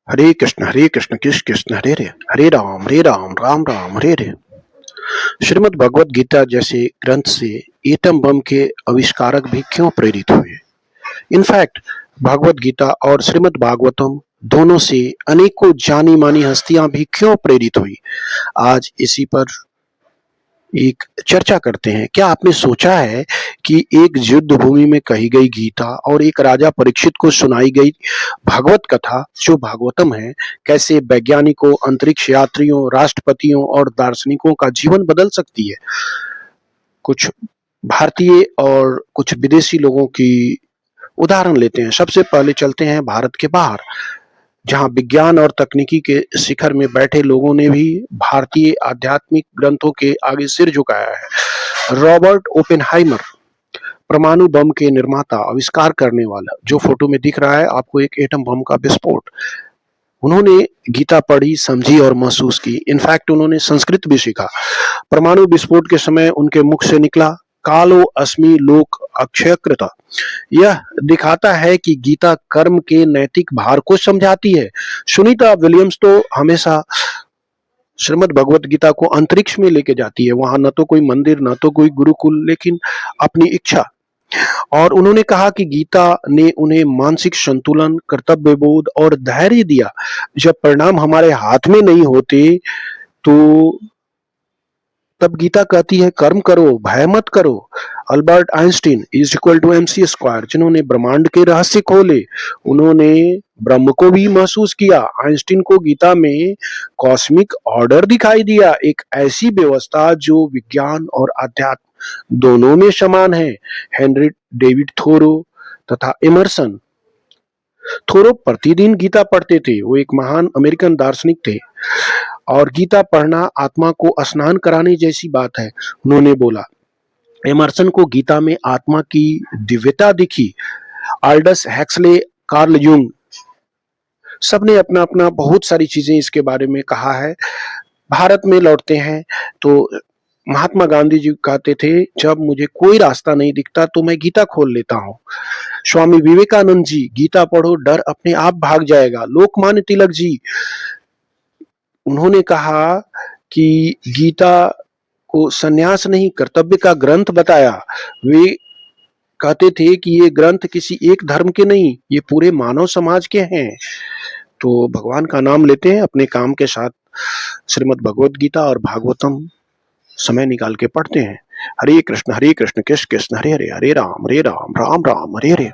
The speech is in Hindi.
हरे कृष्ण कृष्ण कृष्ण हरे हरे हरे राम राम हरे हरे। श्रीमद् भगवत गीता जैसे ग्रंथ से एटम बम के आविष्कारक भी क्यों प्रेरित हुए? इनफैक्ट भगवत गीता और श्रीमद् भागवतम दोनों से अनेकों जानी मानी हस्तियां भी क्यों प्रेरित हुई, आज इसी पर एक चर्चा करते हैं। क्या आपने सोचा है कि एक युद्ध भूमि में कही गई गीता और एक राजा परीक्षित को सुनाई गई भागवत कथा जो भागवतम है, कैसे वैज्ञानिकों, अंतरिक्ष यात्रियों, राष्ट्रपतियों और दार्शनिकों का जीवन बदल सकती है? कुछ भारतीय और कुछ विदेशी लोगों की उदाहरण लेते हैं। सबसे पहले चलते हैं भारत के बाहर, जहां विज्ञान और तकनीकी के शिखर में बैठे लोगों ने भी भारतीय आध्यात्मिक ग्रंथों के आगे सिर झुकाया है। रॉबर्ट ओपेनहाइमर, परमाणु बम के निर्माता, आविष्कार करने वाला, जो फोटो में दिख रहा है आपको एक एटम बम का विस्फोट, उन्होंने गीता पढ़ी, समझी और महसूस की। इनफैक्ट उन्होंने संस्कृत भी सीखा। परमाणु विस्फोट के समय उनके मुख से निकला, कालो अस्मि लोक अक्षयकृत। यह दिखाता है कि गीता कर्म के नैतिक भार को समझाती है। सुनीता विलियम्स तो हमेशा श्रीमद् भगवत गीता को अंतरिक्ष में लेके जाती है। वहां न तो कोई मंदिर, न तो कोई गुरुकुल, लेकिन अपनी इच्छा। और उन्होंने कहा कि गीता ने उन्हें मानसिक संतुलन, कर्तव्य बोध और धैर्य दिया। जब परिणाम हमारे हाथ में नहीं होते तो तब गीता कहती है कर्म करो, भय मत करो। Albert Einstein is equal to MC square, जिन्होंने ब्रह्मांड के रहस्य खोले, उन्होंने ब्रह्म को भी महसूस किया। आइंस्टीन को गीता में कॉस्मिक ऑर्डर दिखाई दिया, एक ऐसी व्यवस्था जो विज्ञान और अध्यात्म दोनों में समान है। हेनरी डेविड थोरो तथा इमर्सन, थोरो प्रतिदिन गीता पढ़ते थे। वो एक महान अमेरिकन दार्शनिक थे और गीता पढ़ना आत्मा को स्नान कराने जैसी बात है, उन्होंने बोला। एमर्सन को गीता में आत्मा की दिव्यता दिखी। आल्डस हैक्सले, कार्ल यूंग, सबने अपना अपना बहुत सारी चीजें इसके बारे में कहा है। भारत में लौटते हैं तो महात्मा गांधी जी कहते थे, जब मुझे कोई रास्ता नहीं दिखता तो मैं गीता खोल लेता हूँ। स्वामी विवेकानंद जी, गीता पढ़ो, डर अपने आप भाग जाएगा। लोकमान्य तिलक जी, उन्होंने कहा कि गीता को सन्यास नहीं, कर्तव्य का ग्रंथ बताया। वे कहते थे कि ये ग्रंथ किसी एक धर्म के नहीं, ये पूरे मानव समाज के हैं। तो भगवान का नाम लेते हैं, अपने काम के साथ श्रीमद् भगवत गीता और भागवतम समय निकाल के पढ़ते हैं। हरे कृष्ण कृष्ण कृष्ण हरे हरे, हरे राम राम राम हरे हरे।